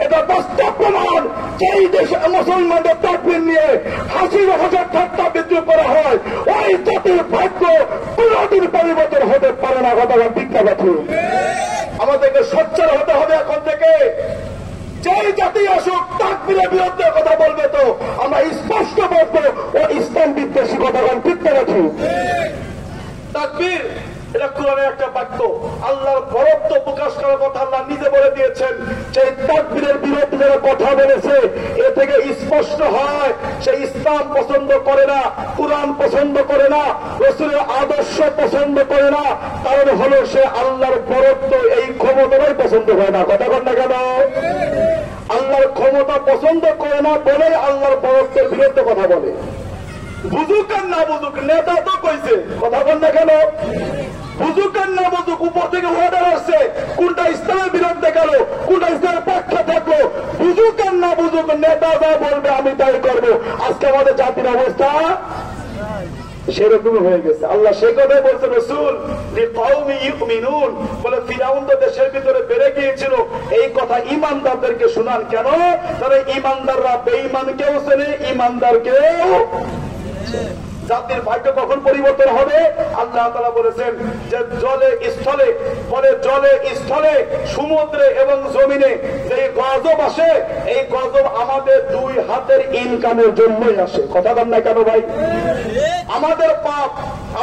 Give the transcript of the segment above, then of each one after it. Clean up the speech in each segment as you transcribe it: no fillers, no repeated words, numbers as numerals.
এটা বাস্তব প্রমাণ। যেই দেশে মুসলমানদের তাকবীর নিয়ে হাসির হাজার ঠাট্টা বিদ্রুপ করা হয়, ওই জাতির ভাগ্য কোনদিন পরিবর্তন হতে পারে না। গতকাল বিজ্ঞাপন আমাদেরকে সোচ্চার হতে হবে এখন থেকে। যেই জাতি আসুক তাকবীরের বিরুদ্ধে কথা বলবে তো আমরা স্পষ্ট বলবো ও ইসলাম বিদ্বেষী। গতকাল বিজ্ঞাপন তাকবীর এটা কোরআনের একটা বাক্য, আল্লাহর বরত্ব প্রকাশ করার কথা আল্লাহ নিজে বলে দিয়েছেন। সেই তাকবীরের বিরুদ্ধে যারা কথা বলেছে এ থেকে স্পষ্ট হয় সে ইসলাম পছন্দ করে না, কোরআন পছন্দ করে না, রাসূলের আদর্শ পছন্দ করে না। কারণ হলো সে আল্লাহর বরত্ব এই ক্ষমতাটাই পছন্দ করে না। কথা বল না কেন? আল্লাহর ক্ষমতা পছন্দ করে না বলে আল্লাহর বরত্বের বিরুদ্ধে কথা বলে। বুঝুক আর না বুঝুক, নেতা তো কইছে, কথা বল না কেন? বুঝুক আর না বুঝুক, উপর থেকে অর্ডার আসছে, কোনটা ইসলামের বিরুদ্ধে গেল, কোনটা ইসলামের পক্ষে থাকলো, বুঝুক আর না বুঝুক, নেতা যা বলবে আমি তাই করবো। আজকে আমাদের জাতির অবস্থা সেরকম হয়ে গেছে। আল্লাহ সে কথাই বলছে রাসূল লিকাউমি ইউমিনুন, বলে ফিরাউন তো দেশের ভিতরে বেড়ে গিয়েছিল, এই কথা ঈমানদারদেরকে শোনান। কেন? তাহলে ঈমানদাররা বেঈমানকেও চেনে, ঈমানদারকেও। জাতির ভাগ্য কখন পরিবর্তন হবে? আল্লাহ তাআলা বলেছেন যে জলে স্থলে, বলে জলে স্থলে, সমুদ্রে এবং জমিনে যে গজব আসে, এই গজব আমাদের দুই হাতের ইনকামের জন্যই আসে। কথা বল না কেন ভাই? আমাদের পাপ,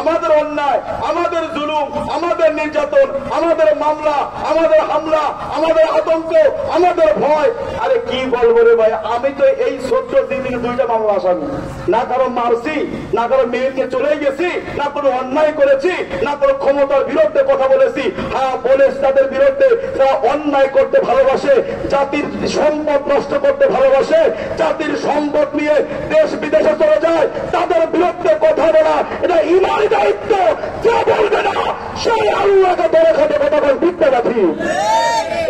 আমাদের অন্যায়, আমাদের জুলুম, আমাদের নির্যাতন, আমাদের মামলা, আমাদের হামলা, আমাদের আতঙ্ক, আমাদের ভয়। আরে কি বলবো রে ভাই, আমি তো এই 14 দিন থেকে 2টা মামলা আসামি। না কারো মারছি, না কারো মেয়েকে চলে গেছি, না কোনো অন্যায় করেছি, না কোনো ক্ষমতার বিরুদ্ধে কথা বলেছি। হ্যাঁ বলেছি তাদের বিরুদ্ধে, তারা অন্যায় করতে ভালোবাসে, জাতির সম্পদ নষ্ট করতে ভালোবাসে, জাতির সম্পদ নিয়ে দেশ বিদেশে চলে যায়, তাদের বিরুদ্ধে কথা বলা এটা ইমানি দায়িত্ব। যে বলবে না সেই আল্লাহকে ধরে খাতে কথা বল বিদ্যাবাথী।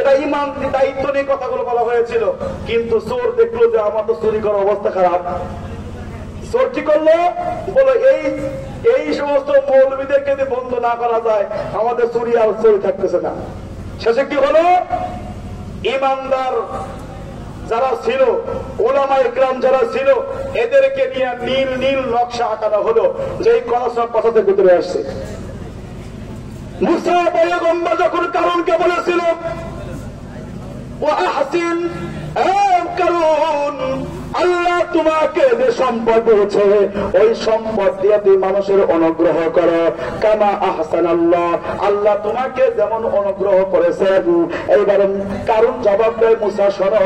এটা ইমান দায়িত্ব নিয়ে কথাগুলো বলা হয়েছিল। কিন্তু চোর দেখলো যে আমার তো চুরি করার অবস্থা খারাপ, চোর কি করলো? বলো এই সমস্ত মৌলবীদেরকে যদি বন্ধ না করা যায় আমাদের চুরি আর চোর থাকতেছে না। শেষে কি হলো? ইমানদার যারা ছিল, ওলামা ইকরাম যারা ছিল, এদেরকে নিয়ে নীল নীল নকশা আঁকানো হলো, যে এই কথা থেকে উতরে আসছে। মুসা পয়গম্বর যখন কারুনকে বলেছিল ওয়া আহসিন, কারুন আল্লাহ তোমাকে যে সম্পদ দিয়েছে ওই সম্পদ দিয়ে তুমি মানুষের অনুগ্রহ করো, কামা আহসানাল্লাহ, আল্লাহ তোমাকে যেমন অনুগ্রহ করেছেন। এইবার কারণ জবাব দেয় মুসা শোনো,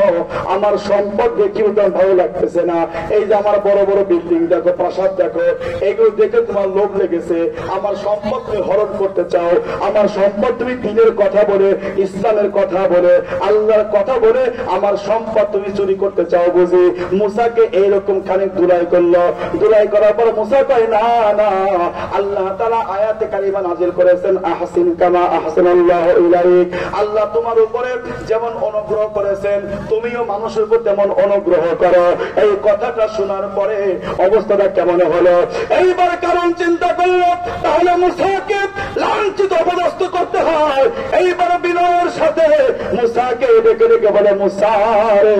আমার সম্পদ দেখি তোমার ভালো লাগতেছে না। এই যে আমার বড় বড় বিল্ডিং দেখো, প্রাসাদ দেখো, এগুলো দেখে তোমার লোভ লেগেছে। আমার সম্পদ তুমি হরণ করতে চাও, আমার সম্পদ তুমি দ্বীনের কথা বলে, ইসলামের কথা বলে, আল্লাহর কথা বলে আমার সম্পদ তুমি চুরি করতে চাও বুঝি। মুসাকে এইরকম খানিক দুলাই করলো। দুলাই করার পর মুসা কয় না না, আল্লাহ তাআলা আয়াতে কারিমা নাযিল করেছেন আহসিন কামা আহসানাল্লাহু ইলাইক, আল্লাহ তোমার উপরে যেমন অনুগ্রহ করেছেন তুমিও মানুষের উপর তেমন অনুগ্রহ করো। এই কথাটা শোনার পরে অবস্থাটা কেমন হলো? এইবার কারণ চিন্তা করলো তাহলে মুসাকে লাঞ্ছিত অপদস্থ করতে হয়। এইবার বিনয়ের সাথে মুসাকে ডেকে ডেকে বলে, মুসা রে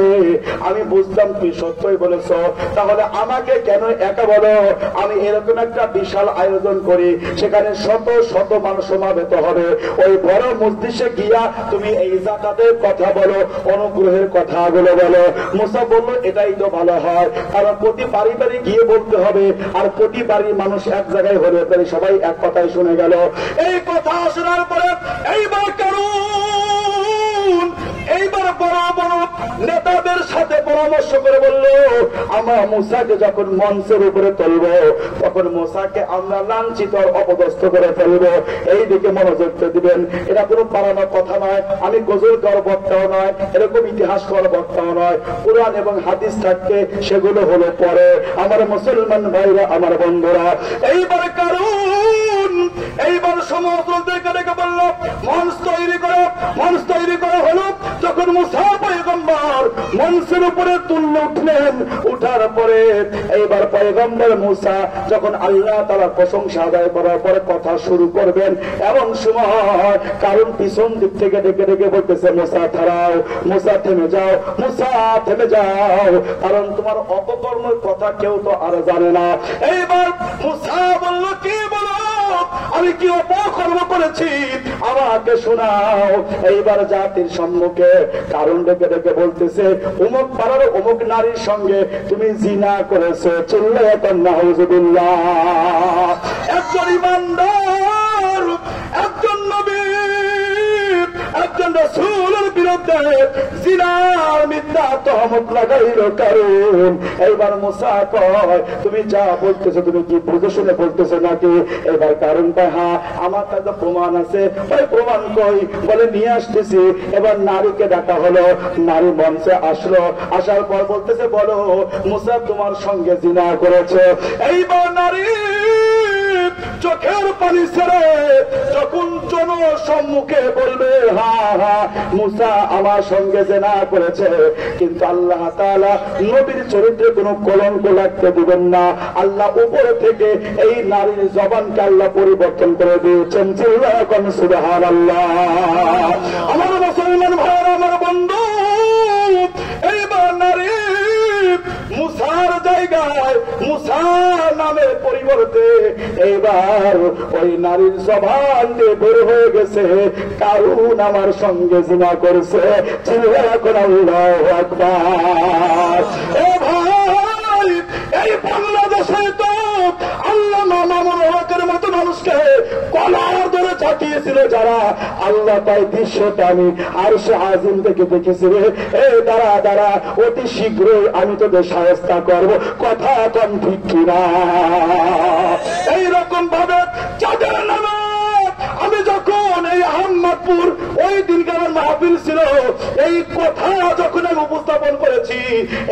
আমি বুঝলাম তুই সত্যই বলেছ, তাহলে আমাকে কেন একা বলো? আমি এরকম একটা বিশাল আয়োজন করি, সেখানে শত শত মানুষ সমাবেত হবে, ওই বড় মজলিসে গিয়া তুমি এই যাকাতের কথা বলো, অনুগ্রহের কথাগুলো বলো। মুসা বলল এটাই তো ভালো হয়, কারণ প্রতি বাড়ি বাড়ি গিয়ে বলতে হবে, আর প্রতি বাড়ির মানুষ এক জায়গায় হলে তাহলে সবাই এক কথাই শুনে গেল। এই কথা শোনার পরে এইবার কারণ এইবার বড় বড় নেতাদের সাথে পরামর্শ করে বলল, আমরা মুসাকে যখন মঞ্চের উপরে তুলবো তখন মুসাকে আমরা লাঞ্ছিত অপদস্থ করে ফেলবো। এই দিকে মনোযোগ দিবেন। এটা কোনো বানানো কথা নয়, আমি গজল গাওয়ার বক্তাও নয়, এরকম ইতিহাস করার বক্তাও নয়। কোরআন এবং হাদিস থাকতে সেগুলো হলো পরে। আমার মুসলমান ভাইরা, আমার বন্ধুরা, এইবার কারণ এইবার সমস্ত বলল মঞ্চ তৈরি করো। মঞ্চ তৈরি করা হলো। যখন মুসা পয়গম্বর মঞ্চের উপরে তুলে উঠলেন। উঠার পরে এইবার পয়গম্বর মুসা যখন আল্লাহ তাআলার প্রশংসা আদায় করার পরে কথা শুরু করবেন, এমন সময় কারণ পিছন দিক থেকে ডেকে ডেকে বলতেছে, মুসা দাঁড়াও, মুসা থেমে যাও, মুসা থেমে যাও, কারণ তোমার অপকর্মের কথা কেউ তো আর জানে না। এইবার মুসা বলল, কি বলো, আমি কি অপকর্ম করেছি আমাকে শোনাও। এইবার জাতির সম্মুখে কারণ ডেকে ডেকে বলতেছে, অমুক পাড়ার অমুক নারীর সঙ্গে তুমি জিনা করেছো। চিল্লায়া নাউযুবিল্লাহ। একজন ইমানদার, একজন নবী, একজন রাসূলের বিরুদ্ধে জিনার মিথ্যা তহমত লাগাইল কারণ। এইবার মুসা কয়, তুমি যা বলতেছো তুমি কি বুঝে শুনে বলতেছো নাকি? এবার কারণ কয়, হ্যাঁ আমার কাছে প্রমাণ আছে। ওই প্রমাণ কই? বলে নিয়ে আসতেছি। এবার নারীকে ডাকা হলো, নারী মঞ্চে আসলো। আসার পর বলতেছে, বলো মুসা তোমার সঙ্গে জিনা করেছে। এইবার নারী চোখের পানি ছেড়ে যখন জনসম্মুখে বলবে, হ্যাঁ হ্যাঁ মুসা আমার সঙ্গে জিনা করেছে, কিন্তু আল্লাহ তাআলা নবীর চরিত্রে কোনো কলঙ্ক লাগতে দিবেন না। আল্লাহ উপরে থেকে এই নারীর জবানকে আল্লাহ পরিবর্তন করে দিয়েছেন। চিল্লায়া কোন সুবহানাল্লাহ। আমার মুসলমান ভাইরা, আমার বন্ধু, এইবার নারী মুসার জায়গায় মুসা নামের পরিবর্তে এইবার ওই নারীর জবান দিয়ে বের হয়ে গেছে, কারণ আমার সঙ্গে জিনা করেছে। চিল্লায়া কোন আল্লাহু আকবার। এ ভাই, এই বাংলাদেশে তো আল্লামা মামুনুল হকের মতো মানুষকে কলার ধরে চাটিয়েছিল যারা, আল্লাহ তাই দৃশ্যটা আমি আরশে আজিম থেকে দেখেছি। এ দাঁড়া দাঁড়া, অতি শীঘ্রই আমি তোদের শায়েস্তা করব। কথা কম ঠিক কিনা? এইরকম ভাবে যাদের নামে আমি যখন এই আহমদপুর ওই দিনকার মাহফিল ছিল, এই কথা যখন আমি উপস্থাপন করেছি,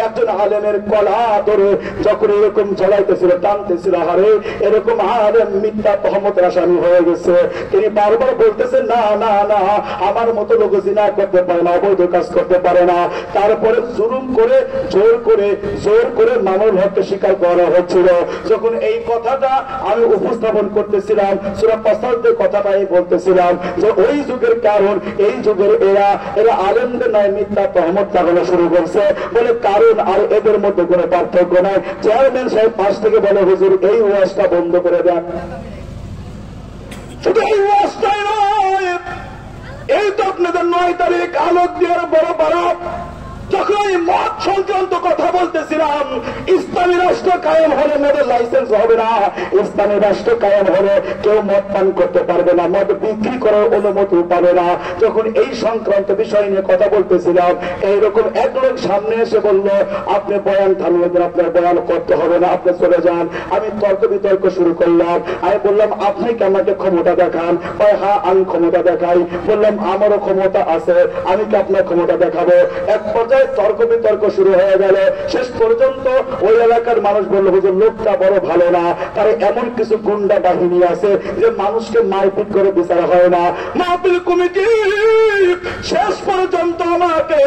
একজন আলেমের কলা ধরে যখন এরকম চলাইতেছিল, টানতেছিল, হারে এরকম আলেম মিথ্যা তহমতের আসামি হয়ে গেছে। তিনি বারবার বলতেছেন, না না না, আমার মতো লোক জিনা করতে পারে না, অবৈধ কাজ করতে পারে না। তারপরে জুলুম করে জোর করে মামুনুল হককে স্বীকার করা হচ্ছিল। যখন এই কথাটা আমি উপস্থাপন করতেছিলাম, সূরা ফাসলের কথাটা বলতেছিলাম যে ওই যুগের কারণ এই যুগের এরা আলেমদের নয় মিথ্যা তহমত লাগানো শুরু করছে বলে কারণ, আর এদের মধ্যে কোনো পার্থক্য নাই। চেয়ারম্যান সাহেব পাশ থেকে বলে, হুজুর এই ওয়াজটা বন্ধ করে দেন। শুধু এই ওয়াজটাই নয়, এই তো আপনাদের 9 তারিখ আলোক দিয়ার বড় বারাত, যখন এই মদ সংক্রান্ত কথা বলতেছিলাম, ইসলামী রাষ্ট্র কায়েম হলে মদের লাইসেন্স হবে না, ইসলামী রাষ্ট্র কায়েম হলে কেউ মদ পান করতে পারবে না, মদ বিক্রি করার অনুমতি পাবে না। যখন এই সংক্রান্ত বিষয় নিয়ে কথা বলতেছিলাম, এইরকম এক লোক সামনে এসে বলল, আপনি বয়ান থামিয়ে দেন, আপনার বয়ান করতে হবে না, আপনি চলে যান। আমি তর্ক বিতর্ক শুরু করলাম। আমি বললাম, আপনি কি আমাকে ক্ষমতা দেখান? হ্যাঁ আমি ক্ষমতা দেখাই। বললাম, আমারও ক্ষমতা আছে, আমি কি আপনার ক্ষমতা দেখাবো? এক পর্যায়ে তর্ক বিতর্ক শুরু হয়ে গেল। শেষ পর্যন্ত ওই এলাকার মানুষ বলল, হুজুর লোকটা বড় ভালো না, তার এমন কিছু গুন্ডা বাহিনী আছে যে মানুষকে মারপিট করে বিচার হয় না। মাহফিল কমিটি শেষ পর্যন্ত আমাকে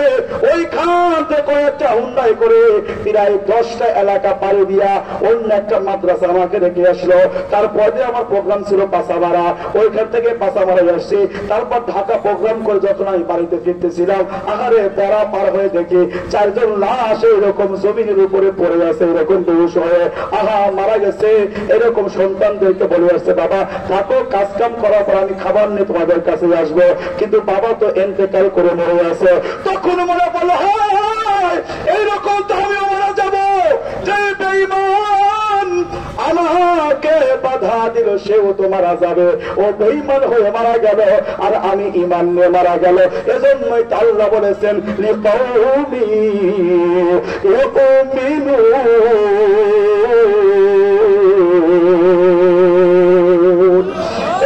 ওইখান থেকে কয়েকটা হুন্ডাই করে প্রায় 10টা এলাকা পাড়ি দিয়া অন্য একটা মাদ্রাসা আমাকে রেখে আসলো। তারপর দিয়ে আমার প্রোগ্রাম ছিল পাসামারা, ওইখান থেকে পাসামারায় আসছি। তারপর ঢাকা প্রোগ্রাম করে যখন আমি বাড়িতে ফিরতেছিলাম, আহারে বেড়া পার হয়ে দেখি 4জন লাশ এরকম জমিনের উপরে পড়ে আছে, এরকম বেহুশ হয়ে আহা মারা গেছে। এরকম সন্তানদেরকে বলে আসছে, বাবা থাকো, কাজ কাম করার পর আমি খাবার নিয়ে তোমাদের কাছে আসবো, কিন্তু বাবা তো এন্তেকাল করে মরে আছে। তখন মনে বলো, হয় এইরকম তো আমিও মারা যাবো। যে বেঈমান আমাকে বাধা দিল সেও তো মারা যাবে, ও বেঈমান হয়ে মারা গেল আর আমি ঈমান নিয়ে মারা গেল। এজন্যই আল্লাহ বলেছেন, লিকাউমি ইউমিনুন।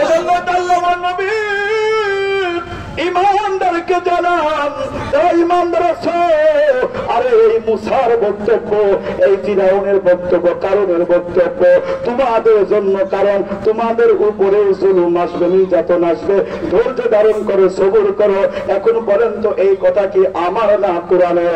এজন্য আল্লাহ নবী ইমানদারকে জানান, যারা ইমানদার আছে, আরে এই মুসার বক্তব্য, এই ফিরাউনের বক্তব্য, কারণের বক্তব্য তোমাদের জন্য, কারণ তোমাদের উপরে জুলুম আসবে, নির্যাতন আসবে, ধৈর্য ধারণ করো, সবর করো। এখন বলেন তো এই কথা কি আমার না কোরআনের?